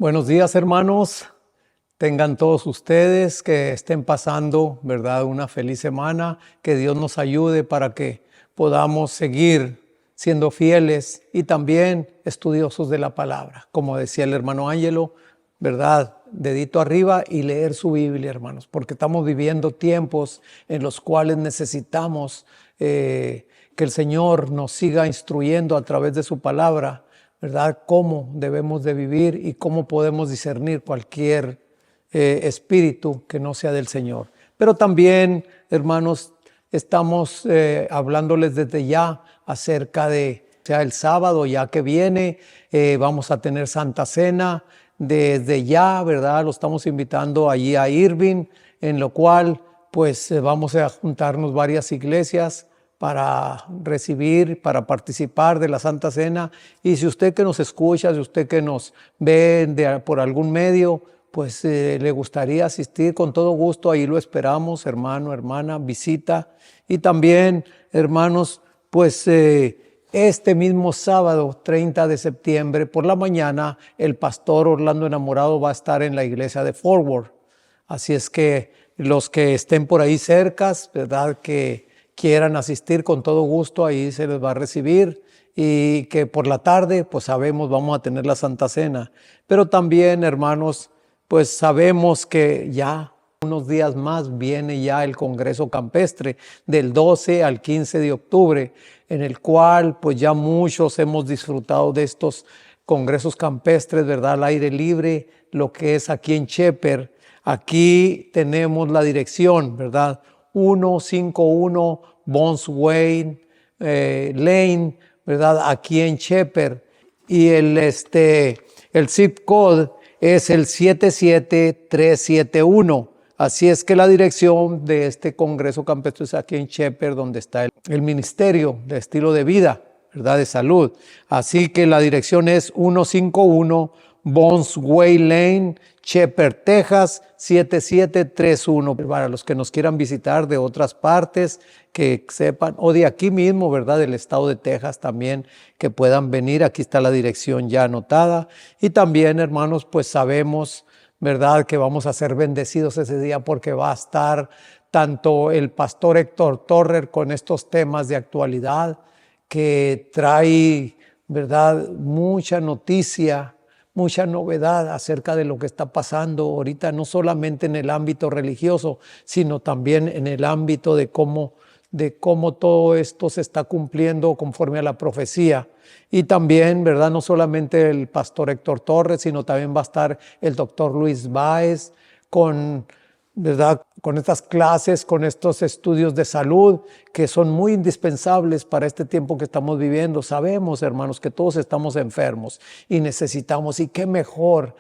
Buenos días, hermanos. Tengan todos ustedes que estén pasando, ¿verdad?, una feliz semana. Que Dios nos ayude para que podamos seguir siendo fieles y también estudiosos de la palabra. Como decía el hermano Ángelo, ¿verdad?, dedito arriba y leer su Biblia, hermanos, porque estamos viviendo tiempos en los cuales necesitamos que el Señor nos siga instruyendo a través de su palabra, ¿verdad?, cómo debemos de vivir y cómo podemos discernir cualquier espíritu que no sea del Señor. Pero también, hermanos, estamos hablándoles desde ya acerca de, sea el sábado ya que viene, vamos a tener Santa Cena desde ya, ¿verdad? Lo estamos invitando allí a Irving, en lo cual pues vamos a juntarnos varias iglesias para recibir, para participar de la Santa Cena. Y si usted que nos escucha, si usted que nos ve por algún medio, pues le gustaría asistir, con todo gusto, ahí lo esperamos, hermano, hermana, visita. Y también, hermanos, pues este mismo sábado, 30 de septiembre, por la mañana, el pastor Orlando Enamorado va a estar en la iglesia de Forward. Así es que los que estén por ahí cercas, ¿verdad?, que quieran asistir, con todo gusto, ahí se les va a recibir. Y que por la tarde, pues sabemos, vamos a tener la Santa Cena. Pero también, hermanos, pues sabemos que ya unos días más viene ya el Congreso Campestre del 12 al 15 de octubre, en el cual pues ya muchos hemos disfrutado de estos congresos campestres, ¿verdad?, al aire libre, lo que es aquí en Shepherd. Aquí tenemos la dirección, ¿verdad?, 151 Bonsway Lane, ¿verdad?, aquí en Shepherd. Y el zip code es el 77371. Así es que la dirección de este Congreso Campestre es aquí en Shepherd, donde está el Ministerio de Estilo de Vida, ¿verdad?, de Salud. Así que la dirección es 151 Bonsway Lane, Shepherd, Texas, 7731. Para los que nos quieran visitar de otras partes, que sepan, o de aquí mismo, ¿verdad?, del estado de Texas también, que puedan venir. Aquí está la dirección ya anotada. Y también, hermanos, pues sabemos, ¿verdad?, que vamos a ser bendecidos ese día, porque va a estar tanto el pastor Héctor Torrer con estos temas de actualidad, que trae, ¿verdad?, mucha noticia, mucha novedad acerca de lo que está pasando ahorita, no solamente en el ámbito religioso, sino también en el ámbito de cómo todo esto se está cumpliendo conforme a la profecía. Y también, ¿verdad?, no solamente el pastor Héctor Torres, sino también va a estar el doctor Luis Báez ¿verdad?, con estas clases, con estos estudios de salud que son muy indispensables para este tiempo que estamos viviendo. Sabemos, hermanos, que todos estamos enfermos y necesitamos, y qué mejor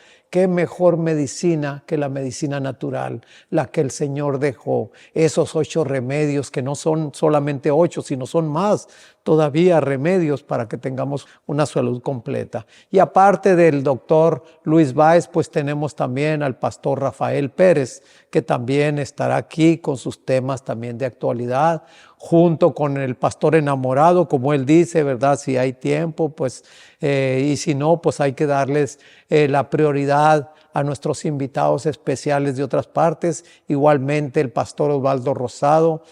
medicina que la medicina natural, la que el Señor dejó. Esos 8 remedios, que no son solamente 8, sino son más todavía remedios para que tengamos una salud completa. Y aparte del doctor Luis Báez, pues tenemos también al pastor Rafael Pérez, que también estará aquí con sus temas también de actualidad, junto con el pastor Enamorado, como él dice, ¿verdad?, si hay tiempo, pues, y si no, pues hay que darles la prioridad a nuestros invitados especiales de otras partes. Igualmente el pastor Osvaldo Rosado.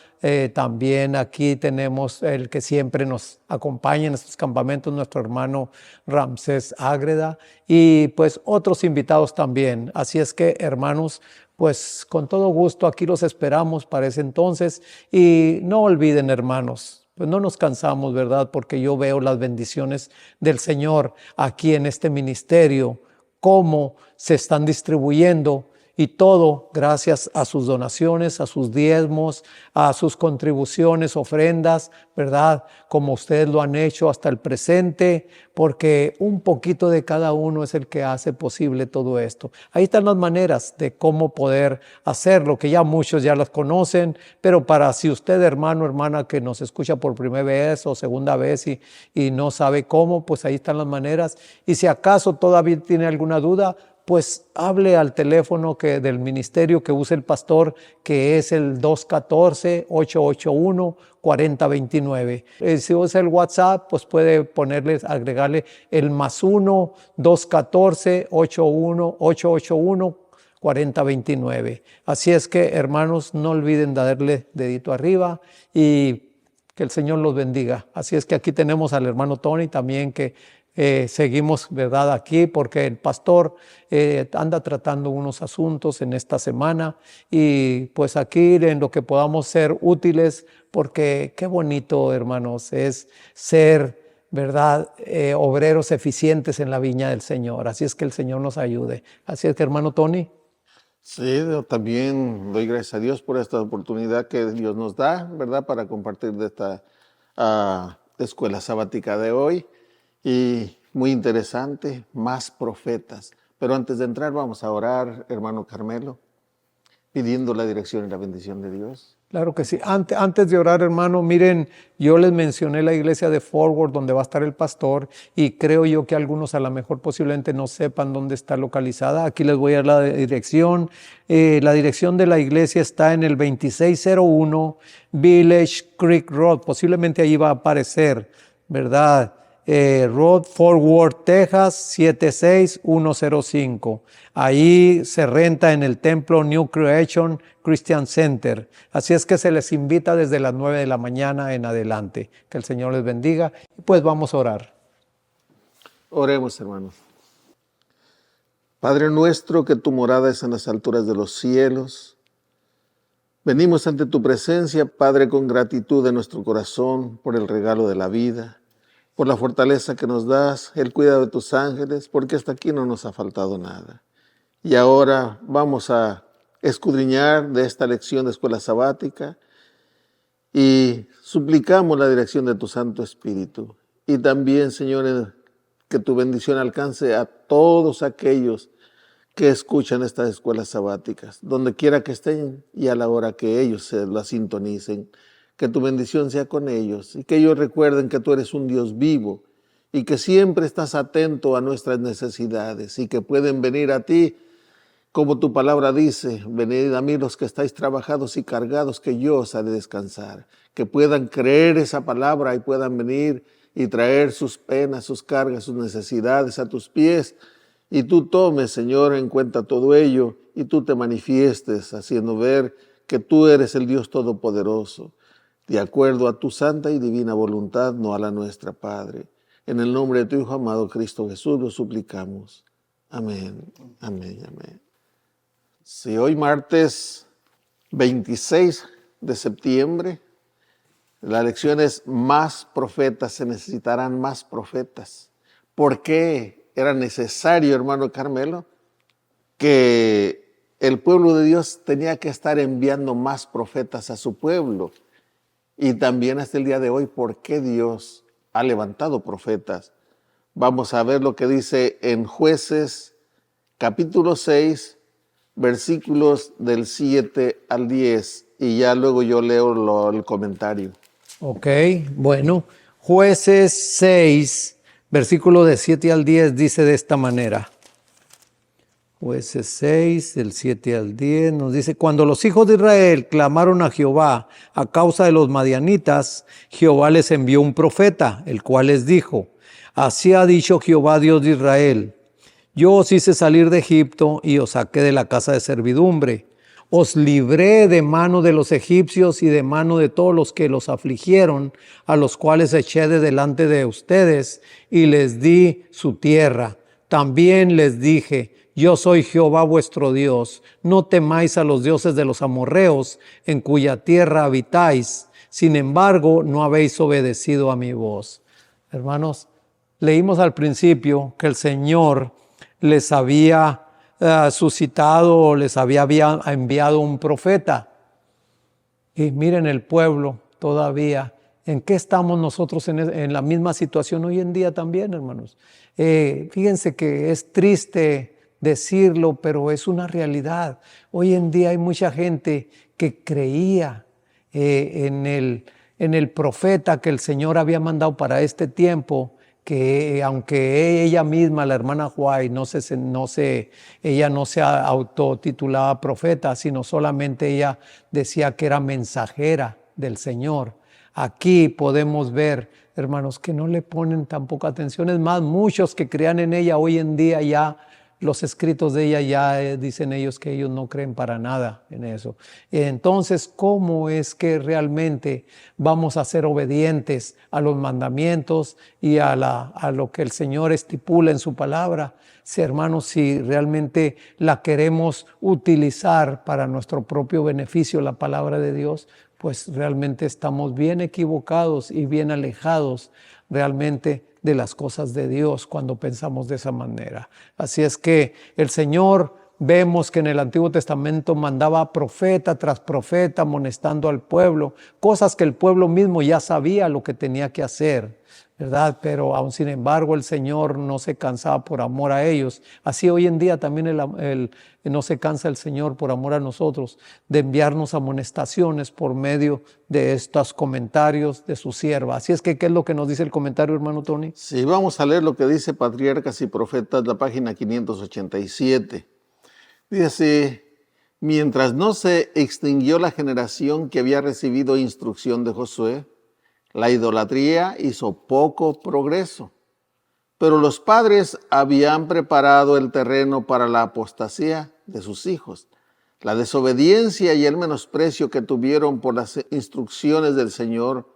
También aquí tenemos el que siempre nos acompaña en estos campamentos, nuestro hermano Ramsés Ágreda, y pues otros invitados también. Así es que, hermanos, pues con todo gusto aquí los esperamos para ese entonces. Y no olviden, hermanos, pues no nos cansamos, ¿verdad?, porque yo veo las bendiciones del Señor aquí en este ministerio, cómo se están distribuyendo, y todo gracias a sus donaciones, a sus diezmos, a sus contribuciones, ofrendas, ¿verdad?, como ustedes lo han hecho hasta el presente, porque un poquito de cada uno es el que hace posible todo esto. Ahí están las maneras de cómo poder hacerlo, que ya muchos ya las conocen, pero para si usted, hermano, hermana, que nos escucha por primera vez o segunda vez y no sabe cómo, pues ahí están las maneras. Y si acaso todavía tiene alguna duda, pues hable al teléfono del ministerio que usa el pastor, que es el 214-881-4029. Si usa el WhatsApp, pues puede agregarle el +1 214-881-4029. Así es que, hermanos, no olviden darle dedito arriba y que el Señor los bendiga. Así es que aquí tenemos al hermano Tony también, que seguimos, ¿verdad?, aquí porque el pastor anda tratando unos asuntos en esta semana, y pues aquí en lo que podamos ser útiles, porque qué bonito, hermanos, es ser, ¿verdad?, obreros eficientes en la viña del Señor. Así es que el Señor nos ayude. Así es que, hermano Tony. Sí, yo también doy gracias a Dios por esta oportunidad que Dios nos da, ¿verdad?, para compartir de esta escuela sabática de hoy. Y muy interesante, más profetas. Pero antes de entrar vamos a orar, hermano Carmelo, pidiendo la dirección y la bendición de Dios. Claro que sí. Antes de orar, hermano, miren, yo les mencioné la iglesia de Forward donde va a estar el pastor, y creo yo que algunos a lo mejor posiblemente no sepan dónde está localizada. Aquí les voy a dar la dirección. La dirección de la iglesia está en el 2601 Village Creek Road. Posiblemente ahí va a aparecer, ¿verdad? Road, Forward, Texas 76105. Ahí se renta en el templo New Creation Christian Center. Así es que se les invita desde las 9 de la mañana en adelante. Que el Señor les bendiga. Y pues vamos a orar. Oremos, hermanos. Padre nuestro, que tu morada es en las alturas de los cielos, venimos ante tu presencia, Padre, con gratitud en nuestro corazón por el regalo de la vida, por la fortaleza que nos das, el cuidado de tus ángeles, porque hasta aquí no nos ha faltado nada. Y ahora vamos a escudriñar de esta lección de escuela sabática y suplicamos la dirección de tu Santo Espíritu. Y también, Señor, que tu bendición alcance a todos aquellos que escuchan estas escuelas sabáticas, donde quiera que estén y a la hora que ellos se la sintonicen. Que tu bendición sea con ellos y que ellos recuerden que tú eres un Dios vivo y que siempre estás atento a nuestras necesidades y que pueden venir a ti, como tu palabra dice: venid a mí los que estáis trabajados y cargados, que yo os haré descansar. Que puedan creer esa palabra y puedan venir y traer sus penas, sus cargas, sus necesidades a tus pies, y tú tomes, Señor, en cuenta todo ello y tú te manifiestes haciendo ver que tú eres el Dios Todopoderoso, de acuerdo a tu santa y divina voluntad, no a la nuestra, Padre. En el nombre de tu Hijo amado Cristo Jesús lo suplicamos. Amén, amén, amén. Si hoy martes 26 de septiembre, la lección es más profetas, se necesitarán más profetas. ¿Por qué era necesario, hermano Carmelo, que el pueblo de Dios tenía que estar enviando más profetas a su pueblo? Y también hasta el día de hoy, ¿por qué Dios ha levantado profetas? Vamos a ver lo que dice en Jueces, capítulo 6, versículos del 7 al 10. Y ya luego yo leo el comentario. Ok, bueno. Jueces 6, versículo de 7 al 10 dice de esta manera. Jueces 6, del 7 al 10, nos dice: cuando los hijos de Israel clamaron a Jehová a causa de los madianitas, Jehová les envió un profeta, el cual les dijo: así ha dicho Jehová, Dios de Israel: yo os hice salir de Egipto y os saqué de la casa de servidumbre. Os libré de mano de los egipcios y de mano de todos los que los afligieron, a los cuales eché de delante de ustedes, y les di su tierra. También les dije: yo soy Jehová vuestro Dios. No temáis a los dioses de los amorreos, en cuya tierra habitáis. Sin embargo, no habéis obedecido a mi voz. Hermanos, leímos al principio que el Señor les había suscitado, les había enviado un profeta. Y miren el pueblo todavía. ¿En qué estamos nosotros en la misma situación hoy en día también, hermanos? Fíjense que es triste decirlo, pero es una realidad. Hoy en día hay mucha gente que creía en el profeta que el Señor había mandado para este tiempo, que aunque ella misma, la hermana White, ella no se autotitulaba profeta, sino solamente ella decía que era mensajera del Señor. Aquí podemos ver, hermanos, que no le ponen tampoco atención. Es más, muchos que crean en ella hoy en día ya, los escritos de ella ya dicen ellos que ellos no creen para nada en eso. Entonces, ¿cómo es que realmente vamos a ser obedientes a los mandamientos y a lo que el Señor estipula en su palabra? Si, hermanos, si realmente la queremos utilizar para nuestro propio beneficio, la palabra de Dios, pues realmente estamos bien equivocados y bien alejados realmente de las cosas de Dios cuando pensamos de esa manera. Así es que el Señor, vemos que en el Antiguo Testamento mandaba profeta tras profeta amonestando al pueblo, cosas que el pueblo mismo ya sabía lo que tenía que hacer, ¿verdad? Pero aún sin embargo el Señor no se cansaba por amor a ellos. Así hoy en día también no se cansa el Señor por amor a nosotros de enviarnos amonestaciones por medio de estos comentarios de su sierva. Así es que, ¿qué es lo que nos dice el comentario, hermano Tony? Sí, vamos a leer lo que dice Patriarcas y Profetas, la página 587. Dice, mientras no se extinguió la generación que había recibido instrucción de Josué, la idolatría hizo poco progreso, pero los padres habían preparado el terreno para la apostasía de sus hijos. La desobediencia y el menosprecio que tuvieron por las instrucciones del Señor,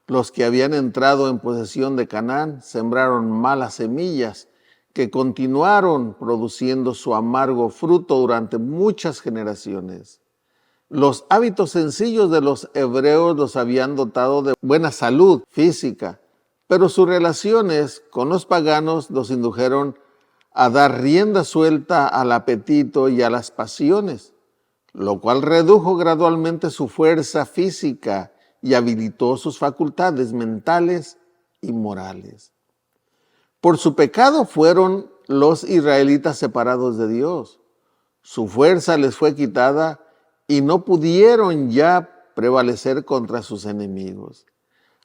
los que habían entrado en posesión de Canaán, sembraron malas semillas que continuaron produciendo su amargo fruto durante muchas generaciones. Los hábitos sencillos de los hebreos los habían dotado de buena salud física, pero sus relaciones con los paganos los indujeron a dar rienda suelta al apetito y a las pasiones, lo cual redujo gradualmente su fuerza física y habilitó sus facultades mentales y morales. Por su pecado fueron los israelitas separados de Dios. Su fuerza les fue quitada y no pudieron ya prevalecer contra sus enemigos.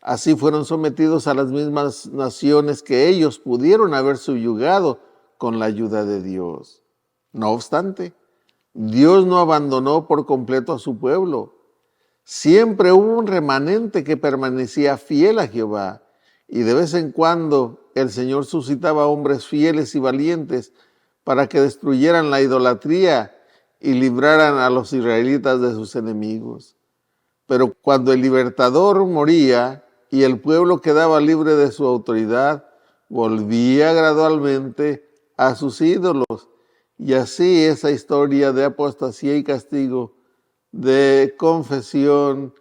Así fueron sometidos a las mismas naciones que ellos pudieron haber subyugado con la ayuda de Dios. No obstante, Dios no abandonó por completo a su pueblo. Siempre hubo un remanente que permanecía fiel a Jehová, y de vez en cuando el Señor suscitaba hombres fieles y valientes para que destruyeran la idolatría y libraran a los israelitas de sus enemigos. Pero cuando el libertador moría y el pueblo quedaba libre de su autoridad, volvía gradualmente a sus ídolos. Y así esa historia de apostasía y castigo, de confesión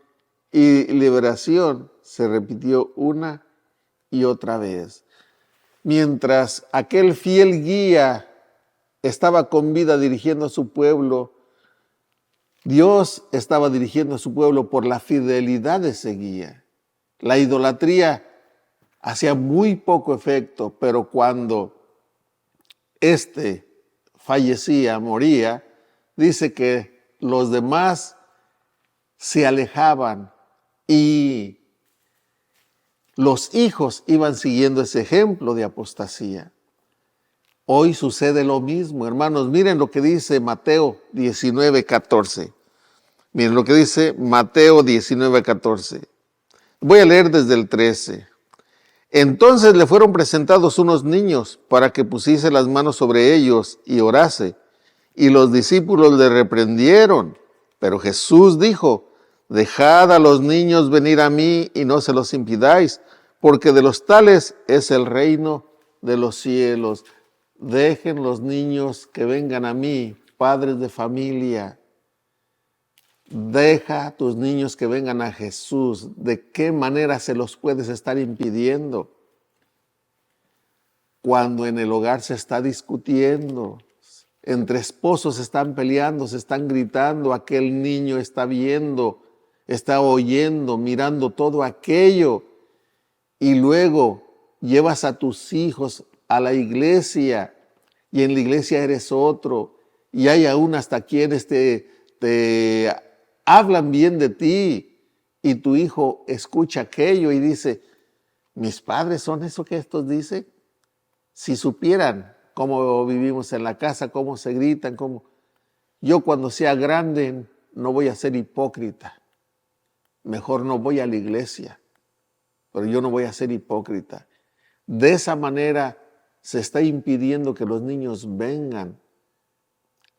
y liberación, se repitió una y otra vez. Mientras aquel fiel guía estaba con vida dirigiendo a su pueblo, Dios estaba dirigiendo a su pueblo por la fidelidad de ese guía. La idolatría hacía muy poco efecto, pero cuando éste fallecía, moría, dice que los demás se alejaban y los hijos iban siguiendo ese ejemplo de apostasía. Hoy sucede lo mismo, hermanos. Miren lo que dice Mateo 19:14. Miren lo que dice Mateo 19:14. Voy a leer desde el 13. Entonces le fueron presentados unos niños para que pusiese las manos sobre ellos y orase. Y los discípulos le reprendieron. Pero Jesús dijo, dejad a los niños venir a mí y no se los impidáis, porque de los tales es el reino de los cielos. Dejen los niños que vengan a mí, padres de familia. Deja a tus niños que vengan a Jesús. ¿De qué manera se los puedes estar impidiendo? Cuando en el hogar se está discutiendo, entre esposos se están peleando, se están gritando, aquel niño está viendo, está oyendo, mirando todo aquello, y luego llevas a tus hijos a la iglesia, y en la iglesia eres otro, y hay aún hasta quienes te hablan bien de ti, y tu hijo escucha aquello y dice, mis padres son eso que estos dicen. Si supieran cómo vivimos en la casa, cómo se gritan, cómo... Yo cuando sea grande no voy a ser hipócrita. Mejor no voy a la iglesia, pero yo no voy a ser hipócrita. De esa manera se está impidiendo que los niños vengan.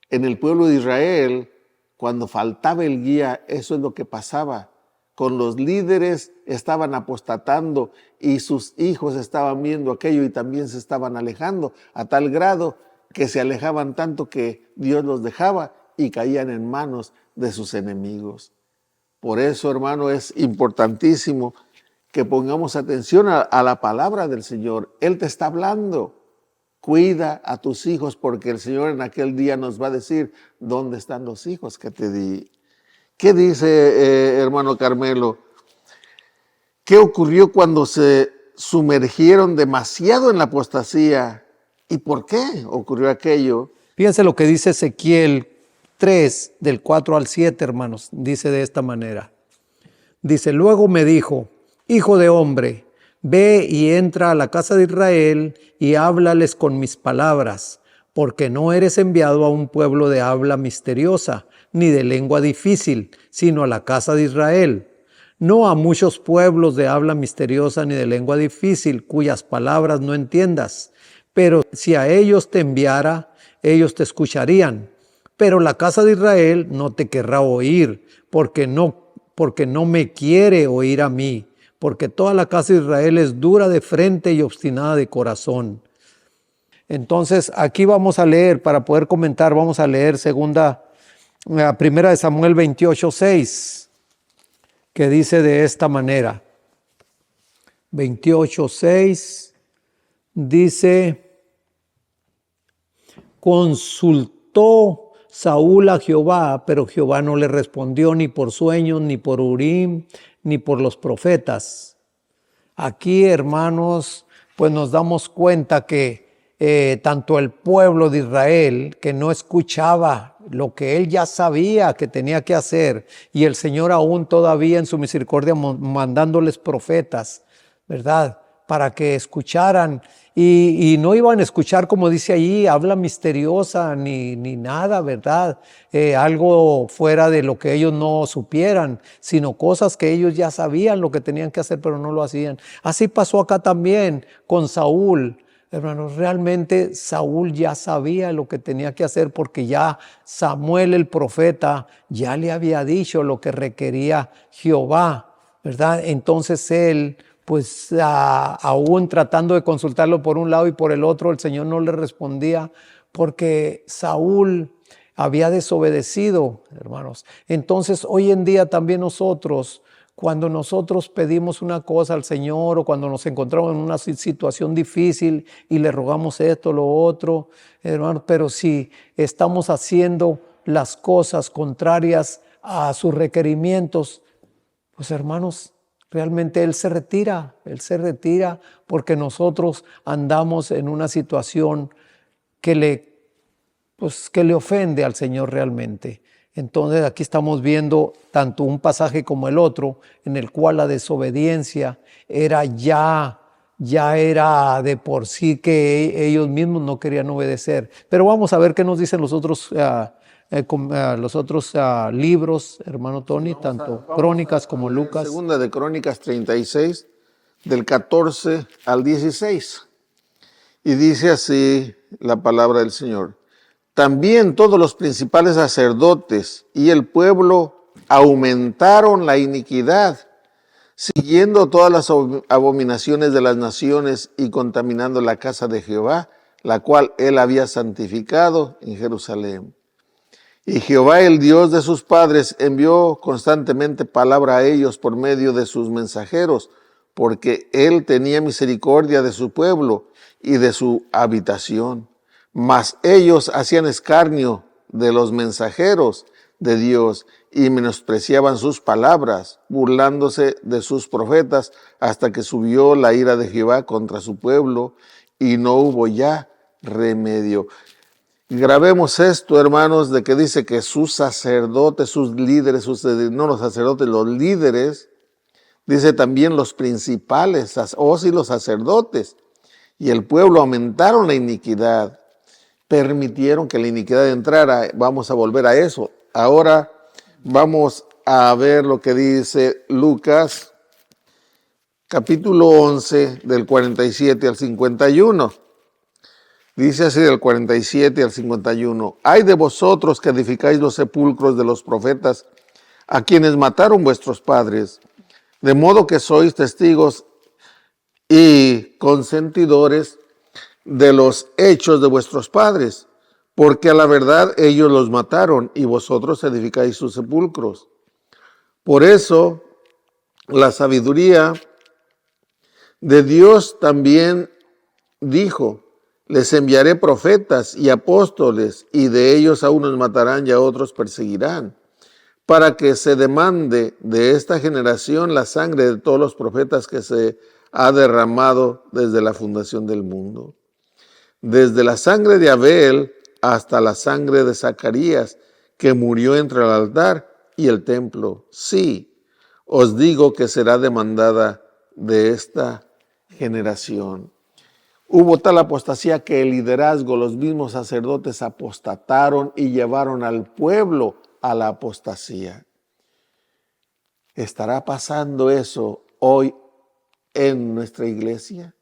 En el pueblo de Israel, cuando faltaba el guía, eso es lo que pasaba. Con los líderes estaban apostatando y sus hijos estaban viendo aquello y también se estaban alejando a tal grado que se alejaban tanto que Dios los dejaba y caían en manos de sus enemigos. Por eso, hermano, es importantísimo que pongamos atención a la palabra del Señor. Él te está hablando. Cuida a tus hijos porque el Señor en aquel día nos va a decir, ¿dónde están los hijos que te di? ¿Qué dice, hermano Carmelo? ¿Qué ocurrió cuando se sumergieron demasiado en la apostasía? ¿Y por qué ocurrió aquello? Fíjense lo que dice Ezequiel 3, del 4 al 7, hermanos. Dice de esta manera. Dice, luego me dijo, hijo de hombre, ve y entra a la casa de Israel y háblales con mis palabras, porque no eres enviado a un pueblo de habla misteriosa, ni de lengua difícil, sino a la casa de Israel. No a muchos pueblos de habla misteriosa ni de lengua difícil, cuyas palabras no entiendas. Pero si a ellos te enviara, ellos te escucharían. Pero la casa de Israel no te querrá oír, porque no me quiere oír a mí, porque toda la casa de Israel es dura de frente y obstinada de corazón. Entonces, aquí vamos a leer, para poder comentar, vamos a leer primera de Samuel 28:6, que dice de esta manera. 28:6 dice, consultó Saúl a Jehová, pero Jehová no le respondió ni por sueños, ni por Urim, ni por los profetas. Aquí, hermanos, pues nos damos cuenta que tanto el pueblo de Israel, que no escuchaba lo que él ya sabía que tenía que hacer, y el Señor aún todavía en su misericordia mandándoles profetas, ¿verdad?, para que escucharan, y no iban a escuchar, como dice allí, habla misteriosa ni nada, ¿verdad? Algo fuera de lo que ellos no supieran, sino cosas que ellos ya sabían lo que tenían que hacer, pero no lo hacían. Así pasó acá también con Saúl. Hermanos, realmente Saúl ya sabía lo que tenía que hacer porque ya Samuel el profeta ya le había dicho lo que requería Jehová, ¿verdad? Entonces él, pues aún tratando de consultarlo por un lado y por el otro, el Señor no le respondía porque Saúl había desobedecido, hermanos. Entonces hoy en día también nosotros, cuando nosotros pedimos una cosa al Señor o cuando nos encontramos en una situación difícil y le rogamos esto, lo otro, hermanos, pero si estamos haciendo las cosas contrarias a sus requerimientos, pues hermanos, realmente Él se retira porque nosotros andamos en una situación que le ofende al Señor realmente. Entonces aquí estamos viendo tanto un pasaje como el otro, en el cual la desobediencia era ya era de por sí que ellos mismos no querían obedecer. Pero vamos a ver qué nos dicen los otros libros, hermano Tony, tanto Crónicas como Lucas. Segunda de Crónicas 36, del 14 al 16. Y dice así la palabra del Señor. También todos los principales sacerdotes y el pueblo aumentaron la iniquidad, siguiendo todas las abominaciones de las naciones y contaminando la casa de Jehová, la cual él había santificado en Jerusalén. Y Jehová, el Dios de sus padres, envió constantemente palabra a ellos por medio de sus mensajeros, porque él tenía misericordia de su pueblo y de su habitación. Mas ellos hacían escarnio de los mensajeros de Dios y menospreciaban sus palabras, burlándose de sus profetas, hasta que subió la ira de Jehová contra su pueblo y no hubo ya remedio. Grabemos esto, hermanos, de que dice que sus sacerdotes, sus líderes, no los sacerdotes, los líderes Dice también los principales, y los sacerdotes, y el pueblo aumentaron la iniquidad, permitieron que la iniquidad entrara. Vamos a volver a eso. Ahora vamos a ver lo que dice Lucas, capítulo 11, del 47 al 51. Dice así del 47 al 51. Ay de vosotros que edificáis los sepulcros de los profetas, a quienes mataron vuestros padres, de modo que sois testigos y consentidores de los hechos de vuestros padres, porque a la verdad ellos los mataron y vosotros edificáis sus sepulcros. Por eso la sabiduría de Dios también dijo: les enviaré profetas y apóstoles, y de ellos a unos matarán y a otros perseguirán, para que se demande de esta generación la sangre de todos los profetas que se ha derramado desde la fundación del mundo. Desde la sangre de Abel hasta la sangre de Zacarías, que murió entre el altar y el templo. Sí, os digo que será demandada de esta generación. Hubo tal apostasía que el liderazgo, los mismos sacerdotes apostataron y llevaron al pueblo a la apostasía. ¿Estará pasando eso hoy en nuestra iglesia?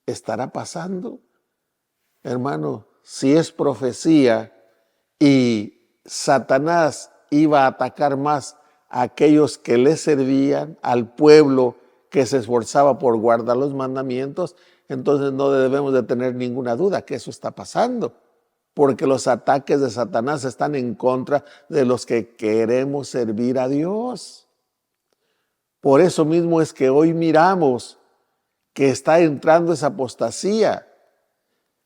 ¿Estará pasando? Hermano, si es profecía y Satanás iba a atacar más a aquellos que le servían, al pueblo que se esforzaba por guardar los mandamientos, entonces no debemos de tener ninguna duda que eso está pasando, porque los ataques de Satanás están en contra de los que queremos servir a Dios. Por eso mismo es que hoy miramos que está entrando esa apostasía.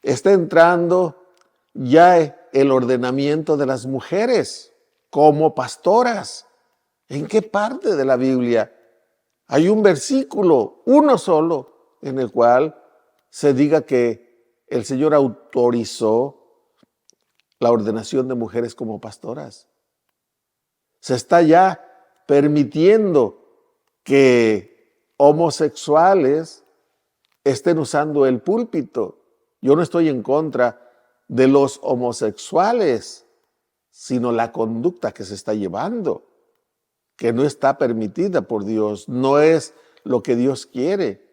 Está entrando ya el ordenamiento de las mujeres como pastoras. ¿En qué parte de la Biblia hay un versículo, uno solo, en el cual se diga que el Señor autorizó la ordenación de mujeres como pastoras? Se está ya permitiendo que homosexuales estén usando el púlpito. Yo no estoy en contra de los homosexuales, sino la conducta que se está llevando, que no está permitida por Dios, no es lo que Dios quiere.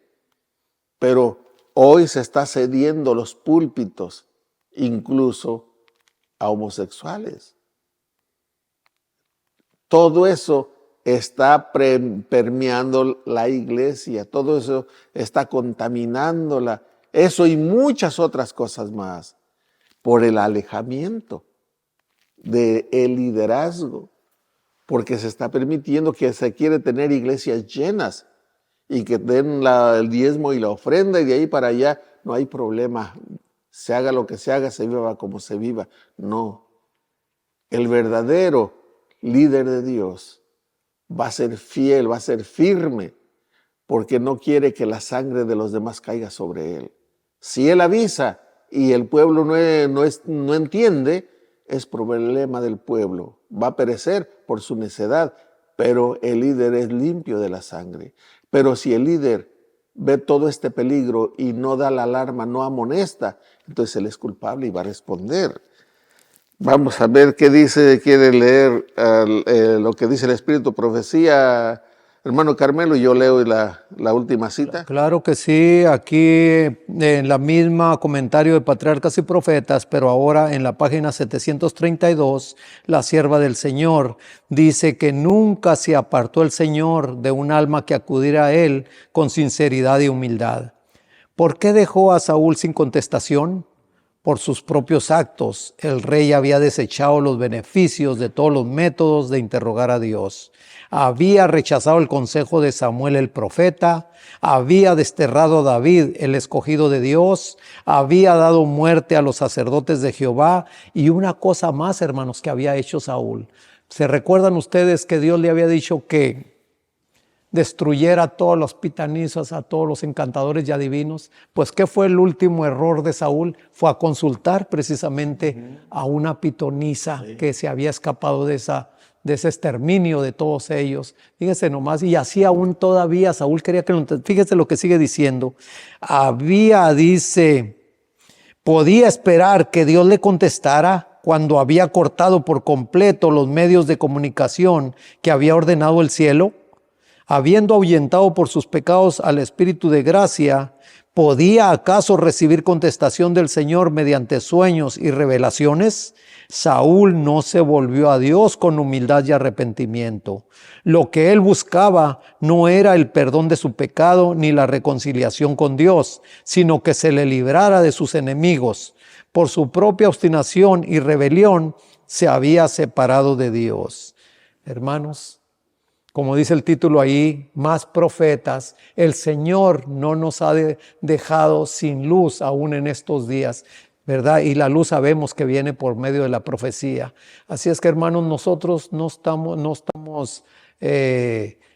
Pero hoy se está cediendo los púlpitos, incluso a homosexuales. Todo eso está permeando la iglesia, todo eso está contaminándola. Eso y muchas otras cosas más, por el alejamiento del liderazgo, porque se está permitiendo que se quiere tener iglesias llenas y que den el diezmo y la ofrenda y de ahí para allá no hay problema. Se haga lo que se haga, se viva como se viva. No, el verdadero líder de Dios va a ser fiel, va a ser firme, porque no quiere que la sangre de los demás caiga sobre él. Si él avisa y el pueblo no entiende, es problema del pueblo. Va a perecer por su necedad, pero el líder es limpio de la sangre. Pero si el líder ve todo este peligro y no da la alarma, no amonesta, entonces él es culpable y va a responder. Vamos a ver qué dice, quiere leer lo que dice el Espíritu, profecía, hermano Carmelo, y yo leo la última cita. Claro que sí, aquí en la misma comentario de Patriarcas y Profetas, pero ahora en la página 732, la sierva del Señor dice que nunca se apartó el Señor de un alma que acudiera a Él con sinceridad y humildad. ¿Por qué dejó a Saúl sin contestación? Por sus propios actos, el rey había desechado los beneficios de todos los métodos de interrogar a Dios. Había rechazado el consejo de Samuel el profeta, había desterrado a David, el escogido de Dios, había dado muerte a los sacerdotes de Jehová y una cosa más, hermanos, que había hecho Saúl. ¿Se recuerdan ustedes que Dios le había dicho que destruyera a todos los pitanizos, a todos los encantadores y adivinos? Pues ¿qué fue el último error de Saúl? Fue a consultar precisamente a una pitonisa que se había escapado de de ese exterminio de todos ellos. Fíjese nomás, y así aún todavía Saúl quería que lo... Fíjese lo que sigue diciendo. Podía esperar que Dios le contestara cuando había cortado por completo los medios de comunicación que había ordenado el cielo. Habiendo ahuyentado por sus pecados al Espíritu de gracia, ¿podía acaso recibir contestación del Señor mediante sueños y revelaciones? Saúl no se volvió a Dios con humildad y arrepentimiento. Lo que él buscaba no era el perdón de su pecado ni la reconciliación con Dios, sino que se le librara de sus enemigos. Por su propia obstinación y rebelión se había separado de Dios. Hermanos, como dice el título ahí, más profetas. El Señor no nos ha dejado sin luz aún en estos días, ¿verdad? Y la luz sabemos que viene por medio de la profecía. Así es que, hermanos, nosotros no estamos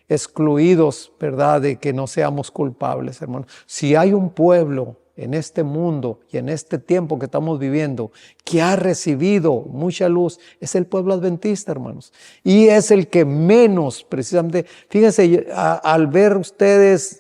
excluidos, ¿verdad? De que no seamos culpables, hermanos. Si hay un pueblo en este mundo y en este tiempo que estamos viviendo, que ha recibido mucha luz, es el pueblo adventista, hermanos. Y es el que menos, precisamente, fíjense, al ver ustedes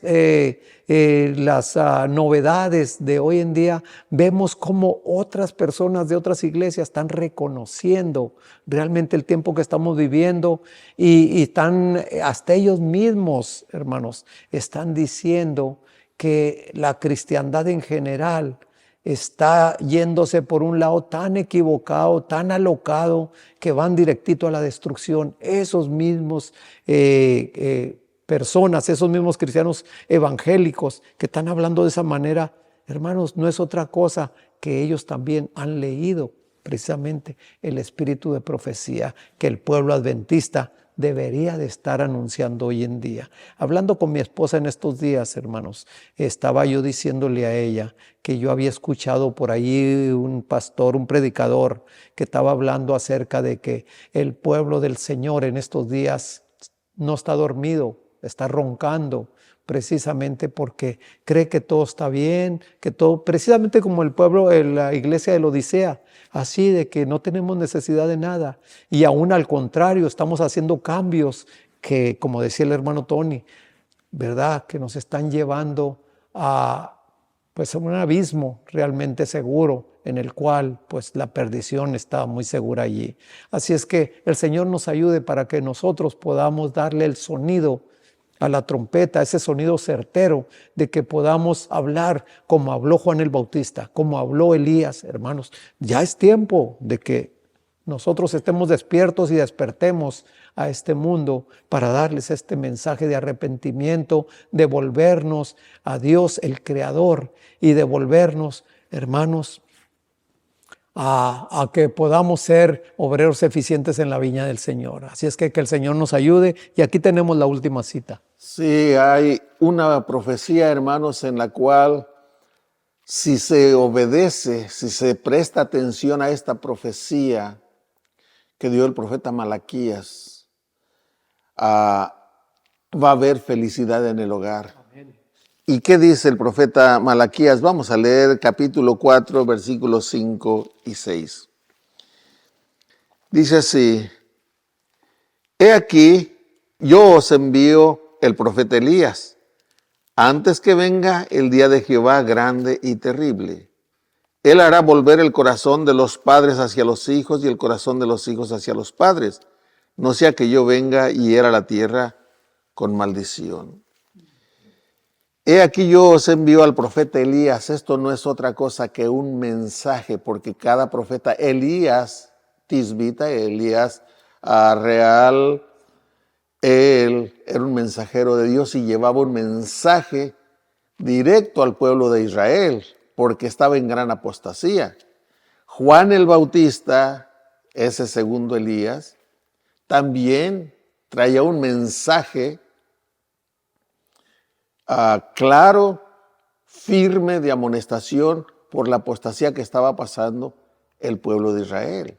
las novedades de hoy en día, vemos cómo otras personas de otras iglesias están reconociendo realmente el tiempo que estamos viviendo y están, hasta ellos mismos, hermanos, están diciendo que la cristiandad en general está yéndose por un lado tan equivocado, tan alocado, que van directito a la destrucción. Esos mismos personas, esos mismos cristianos evangélicos que están hablando de esa manera, hermanos, no es otra cosa que ellos también han leído precisamente el espíritu de profecía que el pueblo adventista debería de estar anunciando hoy en día. Hablando con mi esposa en estos días, hermanos, estaba yo diciéndole a ella que yo había escuchado por ahí un pastor, un predicador, que estaba hablando acerca de que el pueblo del Señor en estos días no está dormido, está roncando, precisamente porque cree que todo está bien, que todo, precisamente como el pueblo, la iglesia de la Odisea, así de que no tenemos necesidad de nada. Y aún al contrario, estamos haciendo cambios que, como decía el hermano Tony, ¿verdad? Que nos están llevando a, pues, a un abismo realmente seguro, en el cual pues la perdición está muy segura allí. Así es que el Señor nos ayude para que nosotros podamos darle el sonido a la trompeta, ese sonido certero de que podamos hablar como habló Juan el Bautista, como habló Elías, hermanos. Ya es tiempo de que nosotros estemos despiertos y despertemos a este mundo para darles este mensaje de arrepentimiento, de volvernos a Dios el Creador y de volvernos, hermanos, a que podamos ser obreros eficientes en la viña del Señor. Así es que el Señor nos ayude. Y aquí tenemos la última cita. Sí, hay una profecía, hermanos, en la cual si se obedece, si se presta atención a esta profecía que dio el profeta Malaquías, va a haber felicidad en el hogar. Amén. ¿Y qué dice el profeta Malaquías? Vamos a leer capítulo 4, versículos 5 y 6. Dice así: He aquí, yo os envío el profeta Elías, antes que venga el día de Jehová grande y terrible. Él hará volver el corazón de los padres hacia los hijos y el corazón de los hijos hacia los padres, no sea que yo venga y hiera la tierra con maldición. He aquí yo os envío al profeta Elías. Esto no es otra cosa que un mensaje, porque cada profeta, Elías tisbita, Elías real, él era un mensajero de Dios y llevaba un mensaje directo al pueblo de Israel, porque estaba en gran apostasía. Juan el Bautista, ese segundo Elías, también traía un mensaje claro, firme de amonestación por la apostasía que estaba pasando el pueblo de Israel.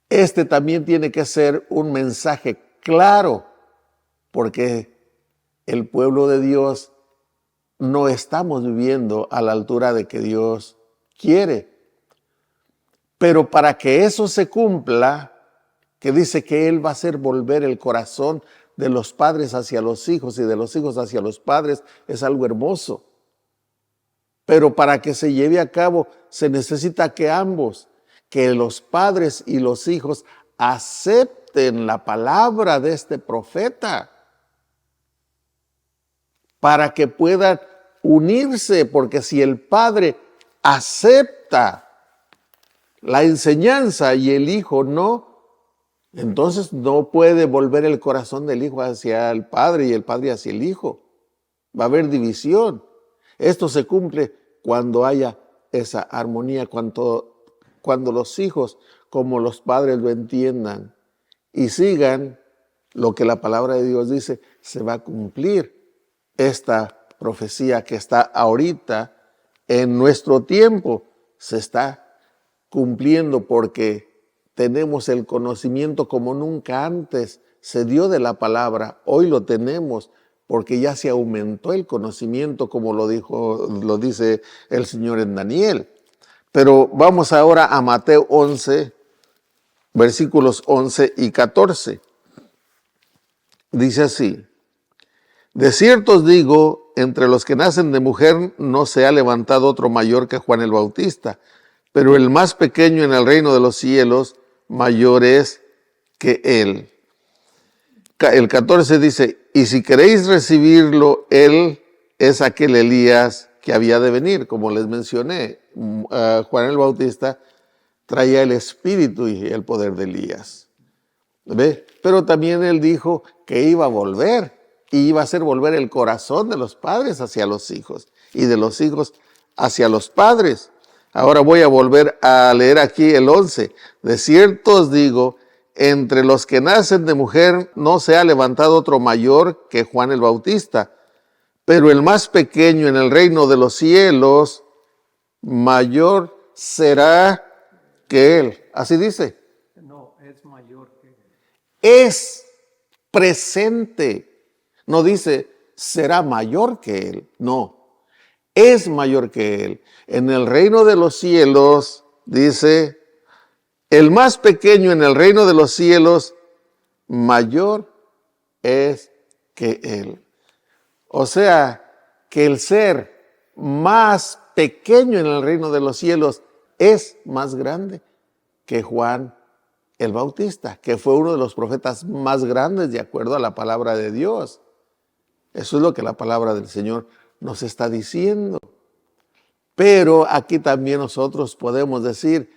Este también tiene que ser un mensaje claro, porque el pueblo de Dios no estamos viviendo a la altura de que Dios quiere. Pero para que eso se cumpla, que dice que Él va a hacer volver el corazón de los padres hacia los hijos y de los hijos hacia los padres, es algo hermoso. Pero para que se lleve a cabo se necesita que ambos, que los padres y los hijos acepten la palabra de este profeta para que puedan unirse, porque si el padre acepta la enseñanza y el hijo no, entonces no puede volver el corazón del hijo hacia el padre y el padre hacia el hijo. Va a haber división. Esto se cumple cuando haya esa armonía, cuando los hijos como los padres lo entiendan y sigan lo que la palabra de Dios dice, se va a cumplir esta profecía que está ahorita en nuestro tiempo. Se está cumpliendo porque tenemos el conocimiento como nunca antes se dio de la palabra. Hoy lo tenemos porque ya se aumentó el conocimiento, como lo dice el Señor en Daniel. Pero vamos ahora a Mateo 11, versículos 11 y 14. Dice así: de cierto os digo, entre los que nacen de mujer no se ha levantado otro mayor que Juan el Bautista, pero el más pequeño en el reino de los cielos mayor es que él. El 14 dice: y si queréis recibirlo, él es aquel Elías que había de venir. Como les mencioné, Juan el Bautista traía el espíritu y el poder de Elías. ¿Ve? Pero también él dijo que iba a volver y iba a hacer volver el corazón de los padres hacia los hijos y de los hijos hacia los padres. Ahora voy a volver a leer aquí el 11. De cierto os digo, entre los que nacen de mujer no se ha levantado otro mayor que Juan el Bautista, pero el más pequeño en el reino de los cielos mayor será que él. Así dice. No, es mayor que él. Es presente. No dice será mayor que él. No, es mayor que él. En el reino de los cielos, dice, el más pequeño en el reino de los cielos mayor es que él. O sea, que el ser más pequeño en el reino de los cielos es más grande que Juan el Bautista, que fue uno de los profetas más grandes de acuerdo a la palabra de Dios. Eso es lo que la palabra del Señor nos está diciendo. Pero aquí también nosotros podemos decir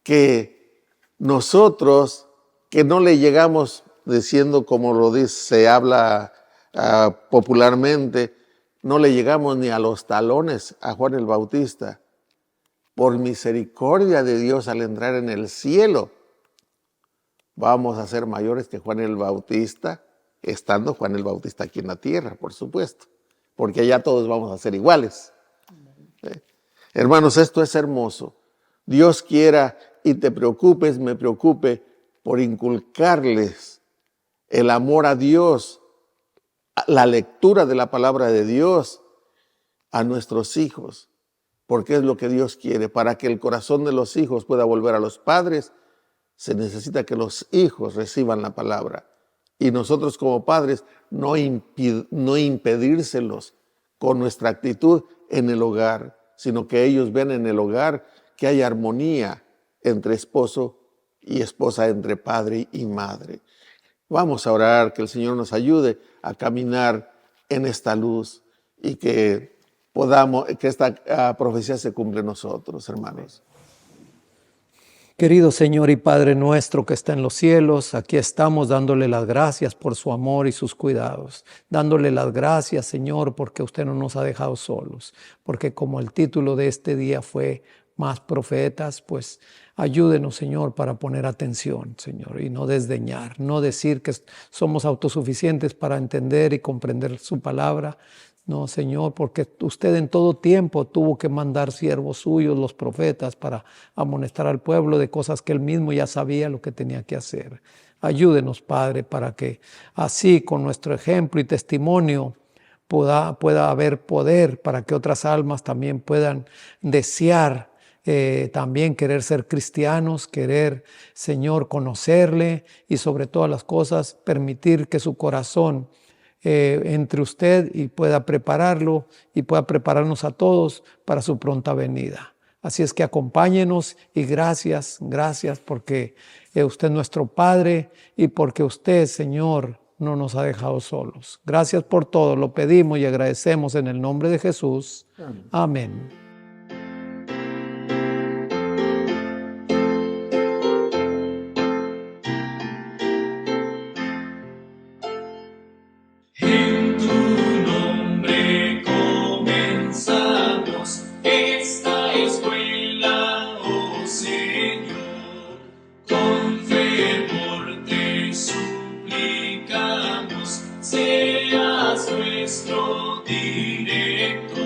que nosotros, que no le llegamos diciendo como lo dice, se habla popularmente, no le llegamos ni a los talones a Juan el Bautista. Por misericordia de Dios, al entrar en el cielo, vamos a ser mayores que Juan el Bautista, estando Juan el Bautista aquí en la tierra, por supuesto, porque allá todos vamos a ser iguales. Hermanos, esto es hermoso. Dios quiera y te preocupes, me preocupe por inculcarles el amor a Dios, la lectura de la palabra de Dios a nuestros hijos, porque es lo que Dios quiere. Para que el corazón de los hijos pueda volver a los padres, se necesita que los hijos reciban la palabra. Y nosotros como padres no impedírselos con nuestra actitud en el hogar, sino que ellos vean en el hogar que hay armonía entre esposo y esposa, entre padre y madre. Vamos a orar, que el Señor nos ayude a caminar en esta luz y que esta profecía se cumpla en nosotros, hermanos. Querido Señor y Padre nuestro que está en los cielos, aquí estamos dándole las gracias por su amor y sus cuidados, dándole las gracias, Señor, porque usted no nos ha dejado solos, porque como el título de este día fue Más profetas, pues ayúdenos, Señor, para poner atención, Señor, y no desdeñar, no decir que somos autosuficientes para entender y comprender su palabra. No, Señor, porque usted en todo tiempo tuvo que mandar siervos suyos, los profetas, para amonestar al pueblo de cosas que él mismo ya sabía lo que tenía que hacer. Ayúdenos, Padre, para que así, con nuestro ejemplo y testimonio, pueda haber poder para que otras almas también puedan desear también querer ser cristianos, querer, Señor, conocerle y sobre todas las cosas permitir que su corazón entre usted y pueda prepararlo y pueda prepararnos a todos para su pronta venida. Así es que acompáñenos y gracias porque usted es nuestro Padre y porque usted, Señor, no nos ha dejado solos. Gracias por todo, lo pedimos y agradecemos en el nombre de Jesús. Amén. En tu nombre comenzamos esta escuela, oh Señor. Con fervor te suplicamos, seas nuestro director.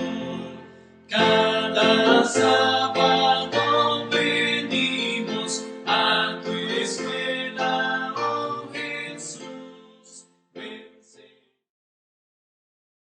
Cada sábado venimos a tu escuela.